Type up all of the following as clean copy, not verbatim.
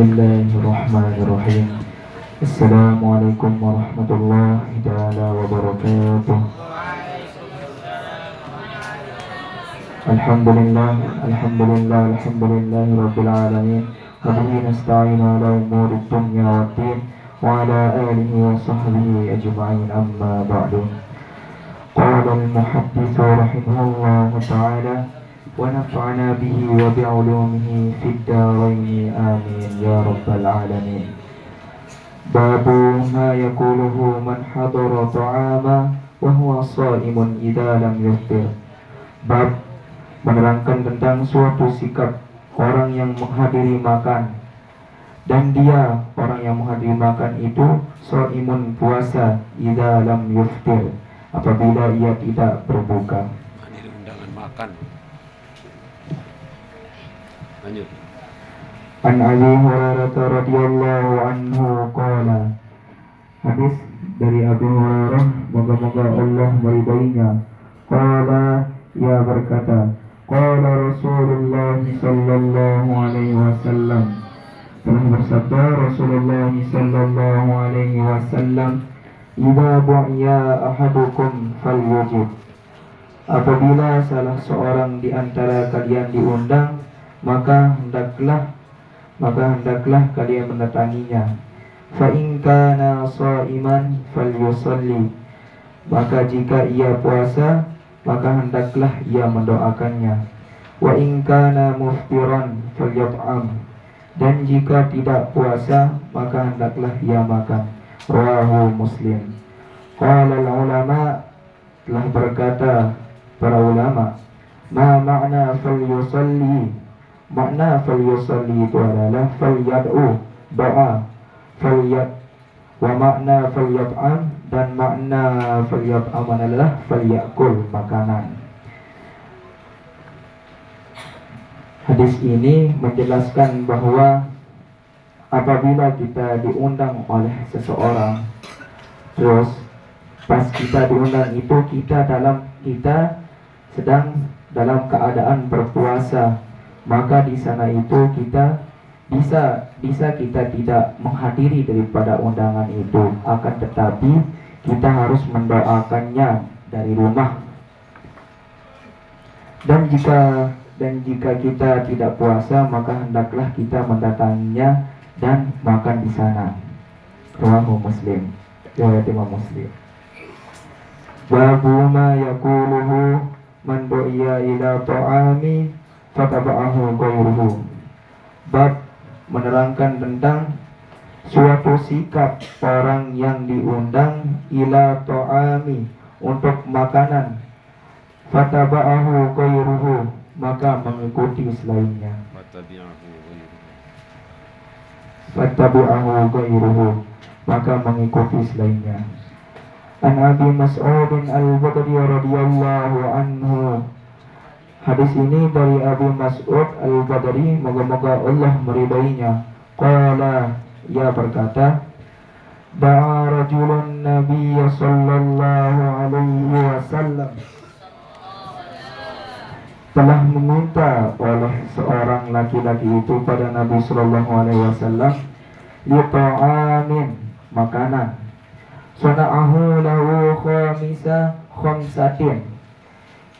Bismillahirrahmanirrahim. Assalamualaikum warahmatullahi ta'ala wabarakatuh. Alhamdulillah, alhamdulillah, alhamdulillah rabbil alamin. Wa bihi nasta'inu ala umuri dunya waddin wa ala alihi wa sahbihi ajma'in, amma ba'du. Qala al-muhaddithu rahimahullahu ta'ala wa nafa'ana bihi wa bi'ulumihi fid daraini amin ya rabbal alamin. Babu ma yaquluhu man hadara ta'ama wa huwa sha'imun idza lam yuftir. Bab menerangkan tentang suatu sikap orang yang menghadiri makan dan dia orang yang menghadiri makan itu shaimun, puasa, idza lam yuftir, apabila ia tidak berbuka. Menghadiri undangan makan. Lanjut. An Abi Hurairah radhiyallahu anhu qala. Hadis dari Abu Hurairah, moga-moga Allah meridainya. Qala, ia berkata, qala Rasulullah sallallahu alaihi wasallam, telah bersabda Rasulullah sallallahu alaihi wasallam, idza bu'iya ahadukum falyujib. Apabila salah seorang di antara kalian diundang, maka hendaklah kalian mendatanginya. Fa in kana sha'iman falyusalli, maka jika ia puasa, maka hendaklah ia mendoakannya. Wa in kana muftiran falyat'am, dan jika tidak puasa, maka hendaklah ia makan. Rawahu Muslim. Qala al-ulama, telah berkata para ulama, ma makna falyusalli. Makna falyusalli itu adalah falyad'u, doa, falyat, wa makna falyat'am, dan makna falyat'am adalah falyakul, makanan. Hadis ini menjelaskan bahwa apabila kita diundang oleh seseorang, terus pas kita diundang itu kita sedang dalam keadaan berpuasa, maka di sana itu kita bisa kita tidak menghadiri daripada undangan itu, akan tetapi kita harus mendoakannya dari rumah. Dan jika kita tidak puasa, maka hendaklah kita mendatanginya dan makan di sana. Rawahu Muslim, riwayat Imam Muslim. Babu ma yaquluhu man du'iya ila ta'ami fataba'ahu ghairuhu. Bab menerangkan tentang suatu sikap orang yang diundang ila ta'ami, untuk makanan, fataba'ahu ghairuhu, maka mengikuti selainnya. Fataba'ahu ghairuhu, maka mengikuti selainnya. An Abi Mas'ud al-Badri radhiyallahu anhu. Hadis ini dari Abu Mas'ud al-Badri, moga-moga Allah meridainya. Qala, ia berkata, da'a rajulun nabiyya sallallahu alaihi wasallam, telah meminta oleh seorang laki-laki itu pada Nabi sallallahu alaihi wasallam, li ta'amin, makanan. Sana'ahu lahu khamsatin,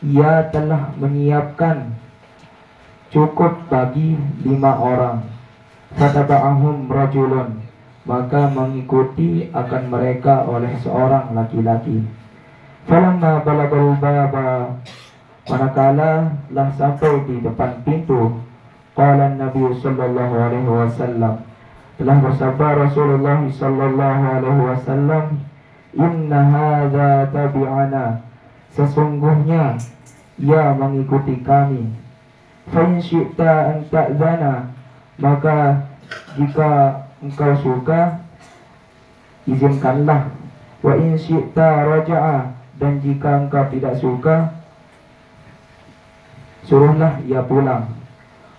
ia telah menyiapkan cukup bagi 5 orang. Fataba'ahum rajulun, maka mengikuti akan mereka oleh seorang laki-laki. Falamma balagal baba, manakala telah sampai di depan pintu, qala Nabi sallallahu alaihi wasallam, telah bersabda Rasulullah sallallahu alaihi wasallam, inna hadza tabi'ana, sesungguhnya ia mengikuti kami. Fa in syi'ta an ta'zana, maka jika engkau suka, izinkanlah. Wa in syi'ta raja'a, dan jika engkau tidak suka, suruhlah ia pulang.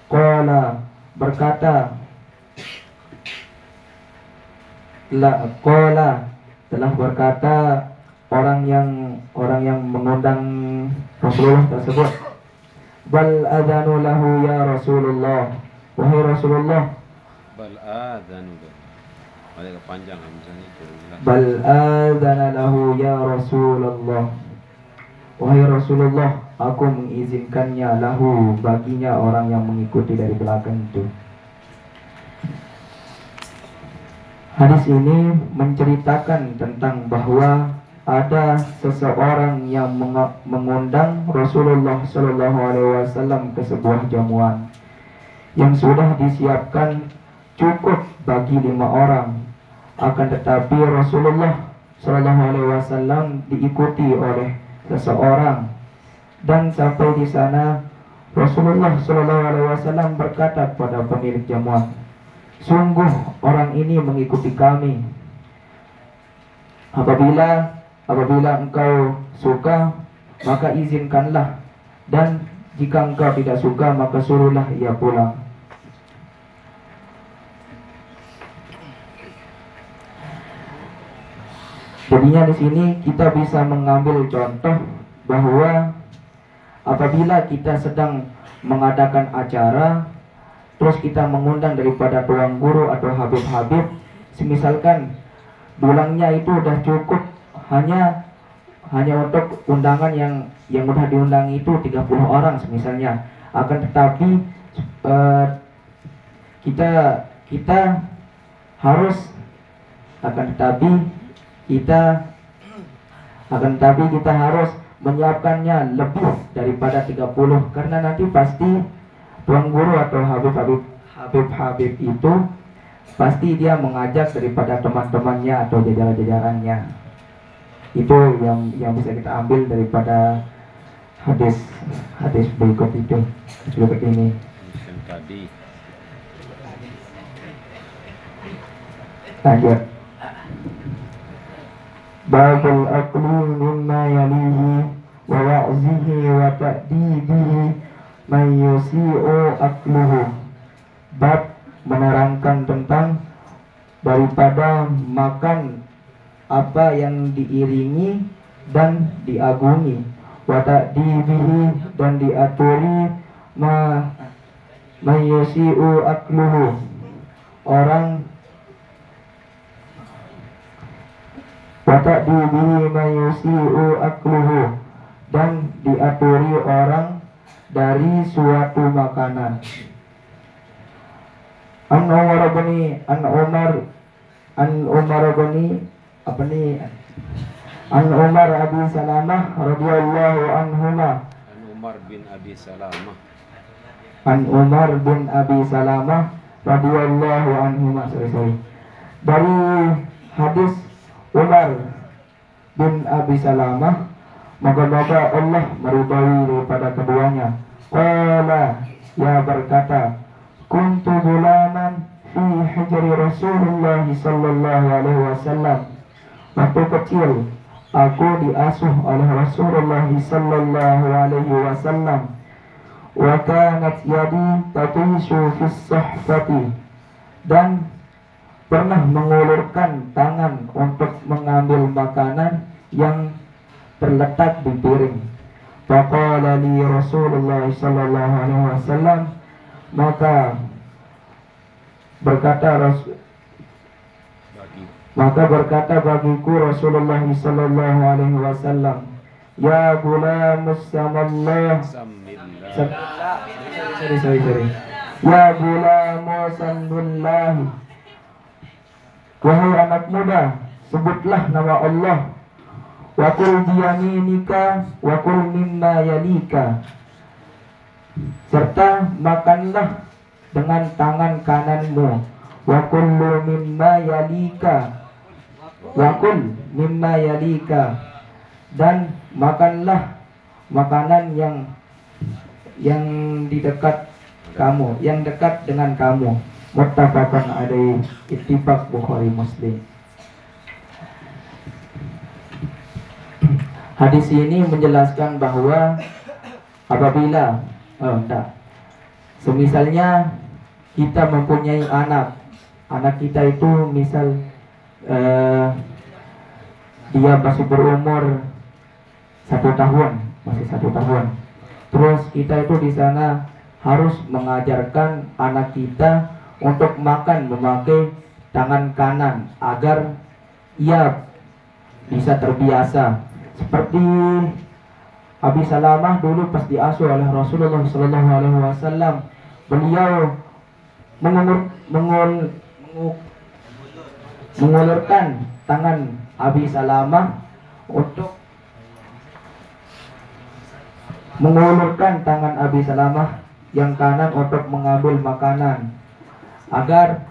Qala, berkata, telah berkata orang yang mengundang Rasulullah tersebut, bal adanu lahu ya Rasulullah, wahai Rasulullah, Bal adzanu tuh. Ada kepanjangan misalnya itu. Bal adzana lahu ya Rasulullah. Wahai Rasulullah, aku mengizinkannya lahu baginya orang yang mengikuti dari belakang itu. Hadis ini menceritakan tentang bahwa ada seseorang yang mengundang Rasulullah Shallallahu Alaihi Wasallam ke sebuah jamuan yang sudah disiapkan cukup bagi 5 orang. Akan tetapi Rasulullah Shallallahu Alaihi Wasallam diikuti oleh seseorang, dan sampai di sana Rasulullah Shallallahu Alaihi Wasallam berkata kepada pemilik jamuan, sungguh orang ini mengikuti kami. Apabila engkau suka, maka izinkanlah, dan jika engkau tidak suka, maka suruhlah ia pulang. Jadinya di sini kita bisa mengambil contoh bahwa apabila kita sedang mengadakan acara, terus kita mengundang daripada tuan guru atau habib-habib, semisalkan dulangnya itu udah cukup hanya untuk undangan yang udah diundang itu 30 orang misalnya. Akan tetapi kita harus menyiapkannya lebih daripada 30, karena nanti pasti tuan guru atau habib itu pasti dia mengajak daripada teman-temannya atau jajaran-jajarannya. Itu yang bisa kita ambil daripada hadis berikut ini. Tadi lanjut. Babul aqli mimma yalihi wa wa'zihi wa ta'dibihi man yusi'u aqluhu. Bab menerangkan tentang daripada makan apa yang diiringi dan diagungi, wa ta'dibihi dan diaturi man yusi'u aqluhu, orang wata'dibihi mayusi'u akluhu, dan diaturi orang dari suatu makanan. An Umar bin Abi Salamah radhiyallahu anhuma. An Umar bin Abi Salamah radhiyallahu anhuma. Dari hadis Umar bin Abi Salamah, moga-moga Allah meridhai daripada keduanya. Qala, ya berkata, kuntu gulaman fi hijri Rasulullah sallallahu alaihi wasallam. Waktu kecil aku diasuh oleh Rasulullah sallallahu alaihi wasallam. Wa kanat yadi tatishu fis sahfati, dan pernah mengulurkan tangan untuk mengambil makanan yang terletak di piring. Faqala li Rasulullah sallallahu alaihi wasallam, maka berkata bagiku Rasulullah sallallahu alaihi wasallam, ya gulam samallah. Ya gulam samillah. Wahai anak muda, sebutlah nama Allah. Wa qul biyaminika wa qul mimma yalika. Serta makanlah dengan tangan kananmu. Wa qul mimma yalika. Wa qul mimma yalika. Dan makanlah makanan yang di dekat kamu, yang dekat dengan kamu. Muttafaqun alaihi, ittifaq Bukhari Muslim. Hadis ini menjelaskan bahwa apabila semisalnya kita mempunyai anak kita itu misal dia masih berumur 1 tahun, masih 1 tahun. Terus kita itu di sana harus mengajarkan anak kita untuk makan memakai tangan kanan agar ia bisa terbiasa. Seperti Abi Salamah dulu pas diasuh oleh Rasulullah SAW, beliau mengulurkan tangan Abi Salamah untuk mengulurkan tangan Abi Salamah yang kanan untuk mengambil makanan agar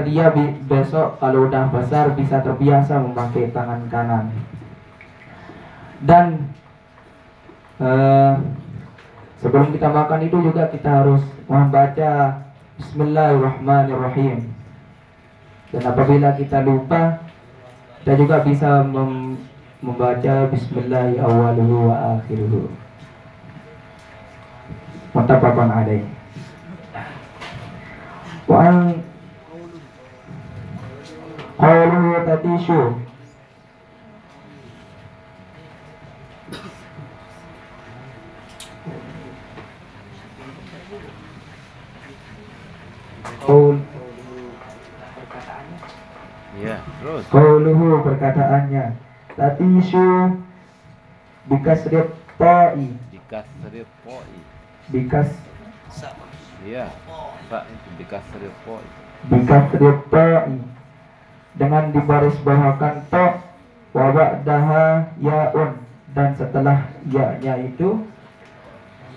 dia besok kalau udah besar bisa terbiasa memakai tangan kanan. Dan sebelum kita makan itu juga kita harus membaca Bismillahirrahmanirrahim. Dan apabila kita lupa, kita juga bisa membaca Bismillahi awwaluhu wa akhiruhu. Muttafaqun alaih. Wa an qawluhu tatishu. Ya, terus. Qauluhu perkataannya tatishu bikasrif ta'i. Dikasrif poi. Bikas Iya. Sa itu dikasrif poi. bikasrif ta'i dengan dibaris bawakan to wa ba'daha ya'un, dan setelah ya-nya itu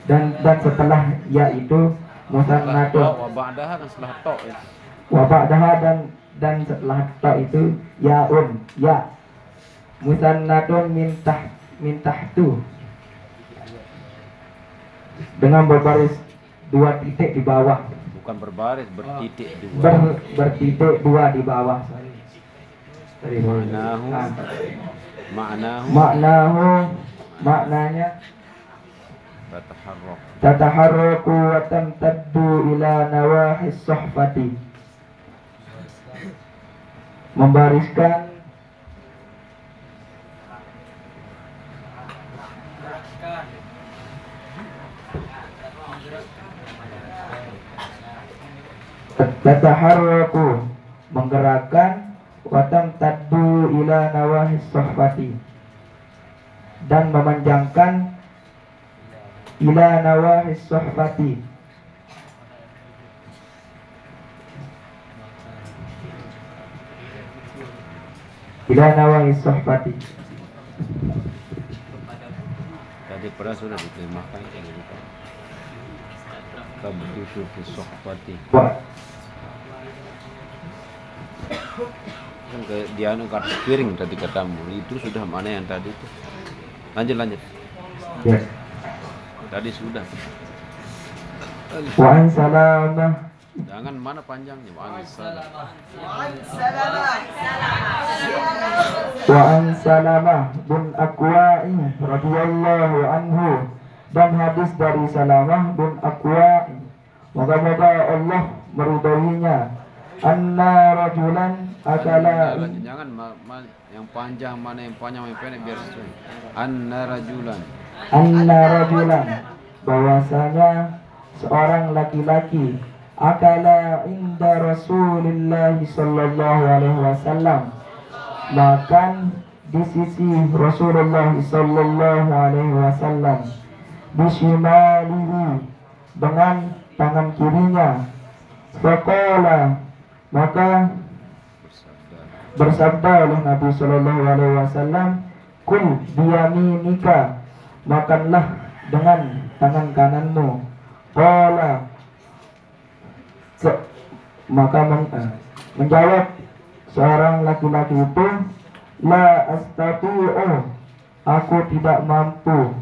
dan setelah ya itu musannatun. Wa ba'daha dan setelah to ya. Wa ba'daha dan setelah to itu ya'un, ya musannatun min tahtu, dengan berbaris 2 titik di bawah. Bukan berbaris, bertitik dua. Bertitik 2 di bawah. Maknanya tataharraku wa tamtaddu ila nawahis suhfati, membariskan tataharraku menggerakkan, watam taddu ila nawahis suhfati, dan memanjangkan ila nawahis suhfati, ila nawahis suhfati. Tadi pernah sudah diterjemahkan ini bukan? Tabdushu fi suhfati. Kan ke dia kartu piring tadi katamu itu sudah mana yang tadi itu? Lanjut. Ya. Tadi sudah. Wa an salamah. Jangan mana panjangnya. Wa an salamah bin Aqwa'i radhiyallahu anhu, dan hadis dari Salamah bin Aqwa'i, moga-moga Allah meridhoinya, anna rajulan akala. Jangan yang panjang mana yang panjang yang pendek biar sesuai. Anna rajulan bahwasanya seorang laki-laki akala inda Rasulillah sallallahu alaihi wasallam, makan di sisi Rasulullah sallallahu alaihi wasallam, bishimalihi dengan tangan kirinya. Faqala, maka bersabda oleh Nabi sallallahu alaihi wasallam, kul biyaminika, makanlah dengan tangan kananmu. Qala, maka menjawab seorang laki-laki itu, la astati'u, aku tidak mampu.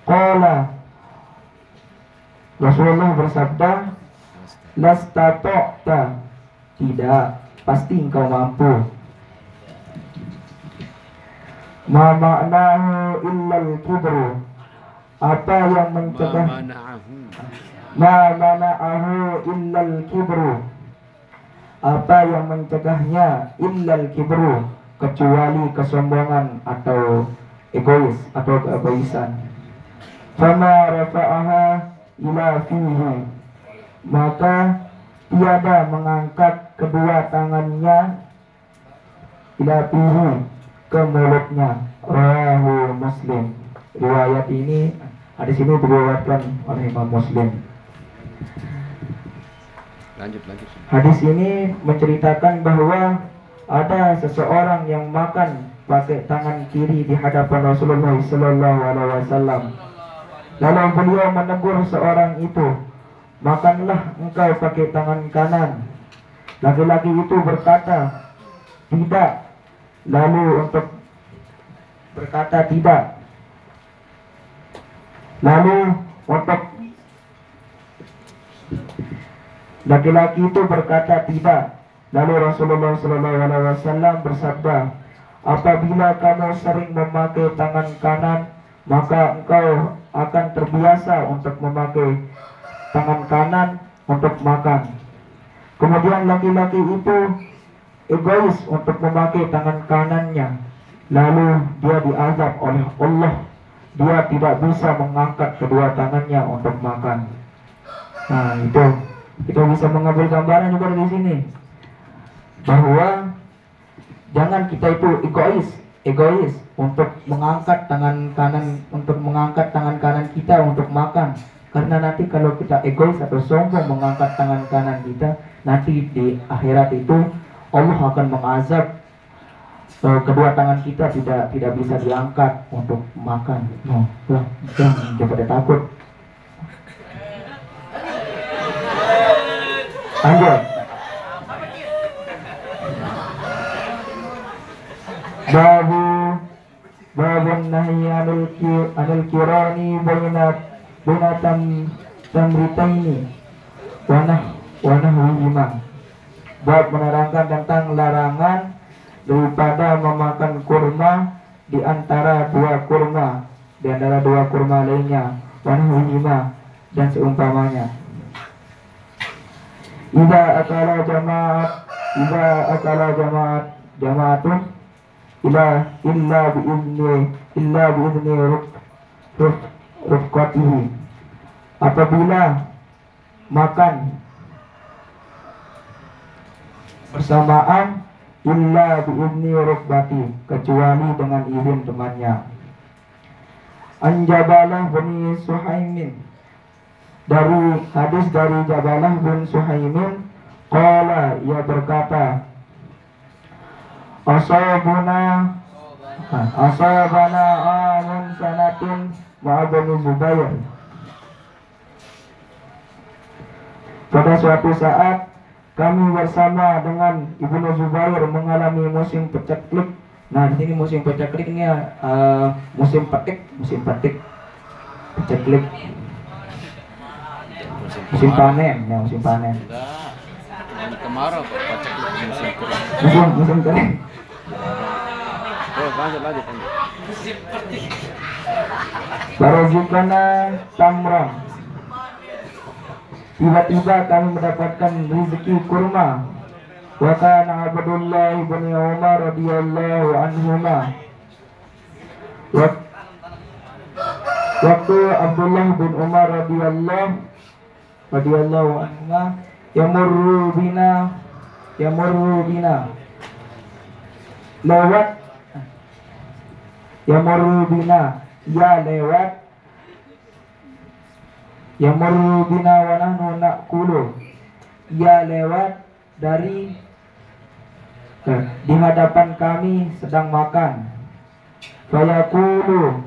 Qala, Rasulullah bersabda, lastata'ta, tidak, pasti engkau mampu. Ma ma'nahu illal kibru, apa yang mencegah, ma mana'ahu illal kibru, apa yang mencegahnya, illal kibru, kecuali kesombongan atau egois atau keegoisan. Fama rafa'aha ila fihi, maka tiada mengangkat kedua tangannya ila pihi, ke mulutnya. Rawahu Muslim. Riwayat ini, hadis ini diriwayatkan oleh Imam Muslim. Lanjut. Hadis ini menceritakan bahwa ada seseorang yang makan pakai tangan kiri di hadapan Rasulullah Sallallahu Alaihi Wasallam. Lalu beliau menegur seorang itu, makanlah engkau pakai tangan kanan. Laki-laki itu berkata, tidak. Lalu untuk berkata tidak. Lalu untuk laki-laki itu berkata tidak. Lalu Rasulullah SAW bersabda, apabila kamu sering memakai tangan kanan, maka engkau akan terbiasa untuk memakai tangan kanan untuk makan. Kemudian laki-laki itu egois untuk memakai tangan kanannya. Lalu dia diazab oleh Allah. Dia tidak bisa mengangkat kedua tangannya untuk makan. Nah, itu kita bisa mengambil gambaran juga dari sini, bahwa jangan kita itu egois untuk mengangkat tangan kanan kita untuk makan. Karena nanti kalau kita egois atau sombong mengangkat tangan kanan kita, nanti di akhirat itu Allah akan mengazab, kedua tangan kita tidak bisa diangkat untuk makan. Jangan pada takut. Lanjut. Babun nahi anil kirani bainatam tamritaini wanahwihima. Bab menerangkan tentang larangan daripada memakan kurma di antara dua kurma lainnya, wanahwihima, dan seumpamanya. Idza akala jama'atun illa bi'izni rufqatihi. Apabila makan bersamaan, illa bi'izni rufqati, kecuali dengan izin temannya. Anjabalah bin Suhaimin, dari hadis dari Jabalah bin Suhaimin, qala, ia berkata, asabana amun sanatin ma'abani Zubair. Pada suatu saat kami bersama dengan Ibnu Zubair mengalami musim paceklik. Nah, di sini musim paceklik ini musim petik, paceklik. Musim panen. Kemarau kok paceklik musim kering. Lanjut. Barazukana tamram. Tiba-tiba kami mendapatkan rezeki kurma. Wa kana Abdullah bin Umar radhiyallahu anhuma. Waktu Abdullah bin Umar radhiyallahu anhuma yamurru bina lewat, yamurru bina wa nahnu naqulu, ia lewat dari di hadapan kami sedang makan. Fayaqulu,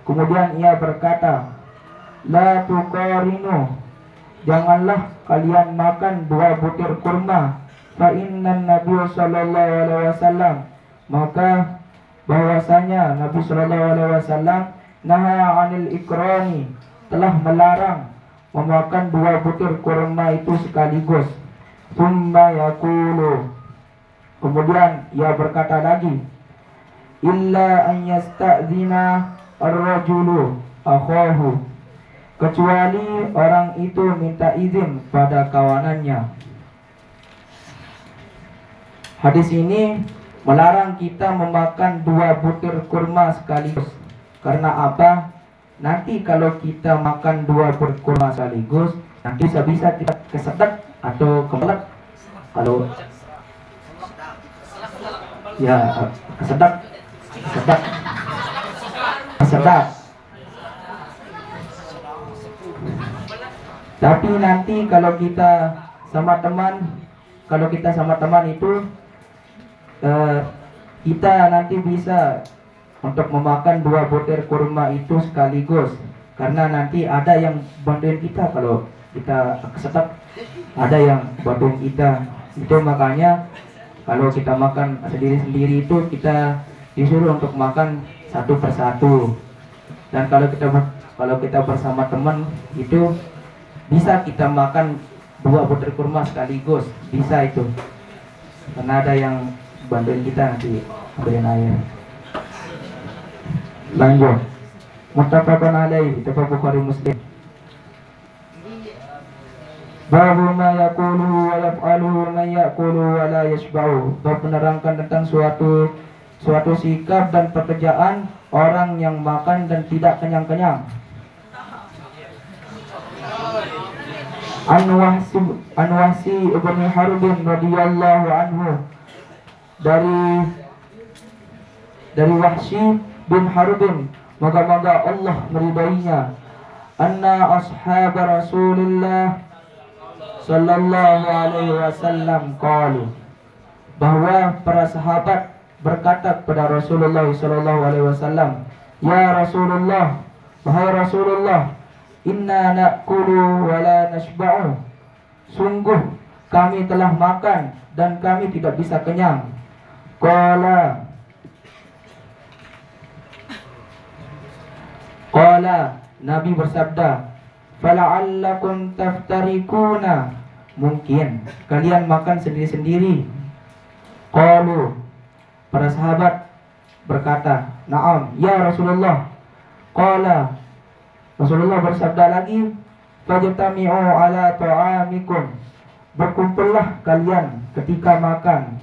kemudian ia berkata, la tuqarinu, janganlah kalian makan dua butir kurma. Fa innan Nabi sallallahu alaihi wasallam, maka bahwasanya Nabi sallallahu alaihi wasallam naha anil ikrani, telah melarang memakan dua butir kurma itu sekaligus. Tsumma yaqulu, kemudian ia berkata lagi, illa an yasta'zina ar-rajulu akhahu, kecuali orang itu minta izin pada kawanannya. Hadis ini melarang kita memakan dua butir kurma sekaligus. Karena apa? Nanti kalau kita makan dua butir kurma sekaligus, Nanti bisa kita kesedek atau kebelet. Kalau ya kesedek, kesedek, kesedek. Tapi nanti kalau kita sama teman itu kita nanti bisa untuk memakan 2 butir kurma itu sekaligus, karena nanti ada yang bantuin kita kalau kita kesedek, ada yang bantuin kita. Itu makanya kalau kita makan sendiri-sendiri itu kita disuruh untuk makan satu persatu. Dan kalau kita bersama teman itu bisa kita makan 2 butir kurma sekaligus, bisa itu. Karena ada yang bantuin kita nanti beriin air. Lanjut. Muttafaqun alaih, itu Bukhari Muslim. Babu ma yaqulu wa yaf'alu man yaqulu wa la yashba'u. Bab menerangkan tentang suatu sikap dan pekerjaan orang yang makan dan tidak kenyang-kenyang. An-Wahsi ibn Harbin radhiyallahu anhu, dari Wahsy bin Harbin, moga-moga Allah meridainya, anna ashab Rasulullah sallallahu alaihi wasallam qalu, bahwa para sahabat berkata kepada Rasulullah sallallahu alaihi wasallam, ya Rasulullah, wahai Rasulullah, inna na'kulu wa la nashba'u, sungguh kami telah makan dan kami tidak bisa kenyang. Qala, Nabi bersabda, fala'allakum taftarikuna, mungkin kalian makan sendiri-sendiri. Qalu, para sahabat berkata, na'am ya Rasulullah. Qala, Rasulullah bersabda lagi, fajtami'u ala ta'amikum, berkumpullah kalian ketika makan,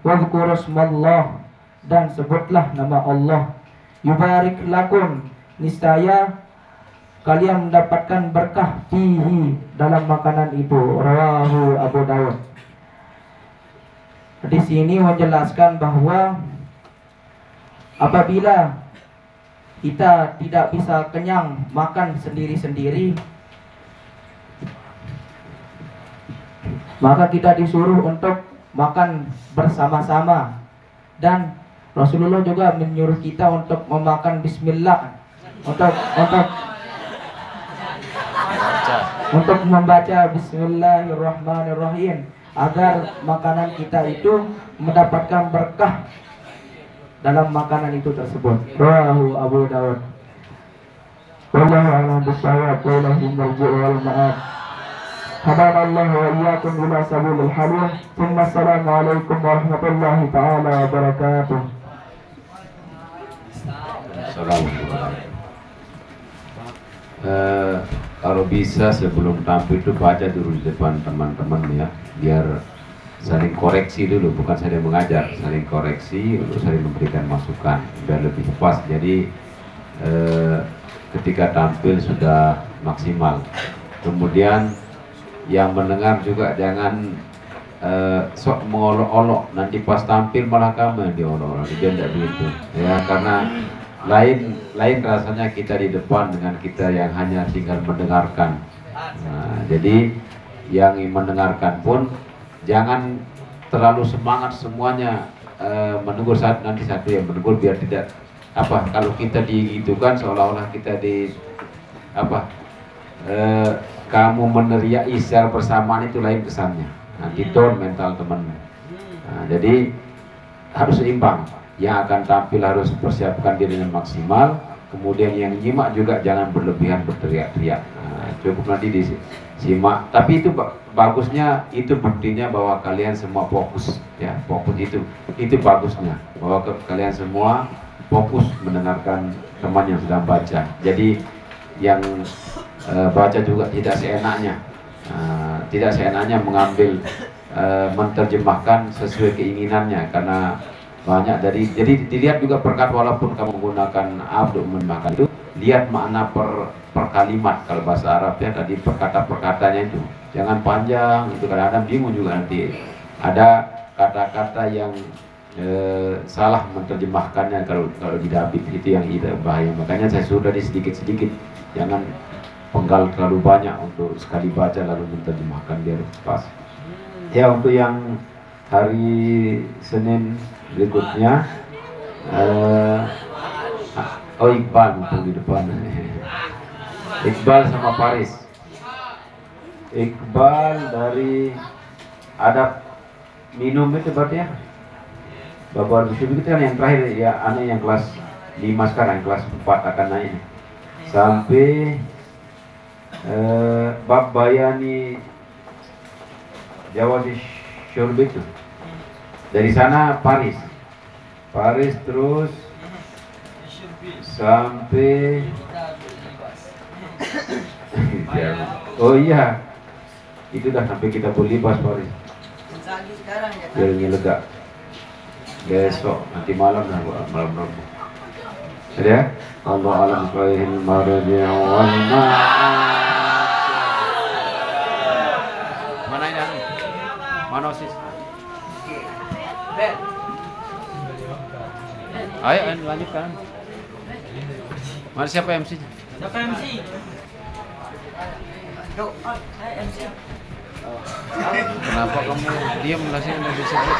wadhkurusmallah, dan sebutlah nama Allah, yubarik lakum, niscaya kalian mendapatkan berkah fihi, dalam makanan itu. Rawahu Abu Dawud. Di sini menjelaskan bahwa apabila kita tidak bisa kenyang makan sendiri-sendiri, maka kita disuruh untuk makan bersama-sama. Dan Rasulullah juga menyuruh kita untuk memakan bismillah, untuk membaca bismillahirrahmanirrahim, agar makanan kita itu mendapatkan berkah dalam makanan itu tersebut. Rawahu Abu Dawud. Wallahu a'lam bishawab. Wallahu marji'u wal ma'ab. Hadanallahu wa iyyakum ila sabilil halal. Assalamualaikum warahmatullahi taala wabarakatuh. Kalau bisa sebelum tampil itu baca dulu di depan teman-teman ya, biar saling koreksi dulu, bukan saling mengajar, saling koreksi untuk saling memberikan masukan biar lebih pas. Jadi ketika tampil sudah maksimal. Kemudian yang mendengar juga jangan sok mengolok-olok, nanti pas tampil malah kamu yang diolok-olok, dia tidak begitu ya, karena lain rasanya kita di depan dengan kita yang hanya tinggal mendengarkan. Nah, jadi yang mendengarkan pun jangan terlalu semangat semuanya menegur, saat nanti satu yang menegur, biar tidak kalau kita digitukan seolah-olah kita kamu meneriaki secara bersamaan, itu lain kesannya, nanti down mental teman. Nah, jadi harus seimbang. Yang akan tampil harus persiapkan diri dengan maksimal, kemudian yang nyimak juga jangan berlebihan berteriak-teriak. Nah, cukup nanti disimak. Tapi itu bagusnya, itu buktinya bahwa kalian semua fokus ya, fokus itu bagusnya, bahwa kalian semua fokus mendengarkan teman yang sedang baca. Jadi yang baca juga tidak seenaknya mengambil menerjemahkan sesuai keinginannya, karena banyak dari, jadi dilihat juga perkat, walaupun kamu menggunakan ab untuk menerjemahkan itu, lihat makna per kalimat. Kalau bahasa Arab ya tadi perkata-perkatanya itu jangan panjang, itu kadang-kadang bingung juga, nanti ada kata-kata yang salah menerjemahkannya kalau didapit, itu yang bahaya. Makanya saya sudah di sedikit-sedikit, jangan penggal terlalu banyak untuk sekali baca lalu menerjemahkan, biar pas. Ya, untuk yang hari Senin berikutnya, Iqbal mumpung di depan. Iqbal sama Paris. Iqbal dari adab minum itu berarti ya, Bapak Bisub itu kan yang terakhir ya, aneh yang kelas 5 sekarang, kelas 4 akan naik sampai bab bayani Jawa di Syurbi itu. Dari sana Paris terus sampai oh iya, itu dah sampai kita boleh pas Paris. Biar ini lega. Besok nanti malam malam Rabu. Ada ya? Allah alam khairil marji wal mana ini? Mana sis? Ayo lanjutkan. Mana siapa MC? Siapa MC? Yo, saya MC. Kenapa kamu diam? Nasi disebut.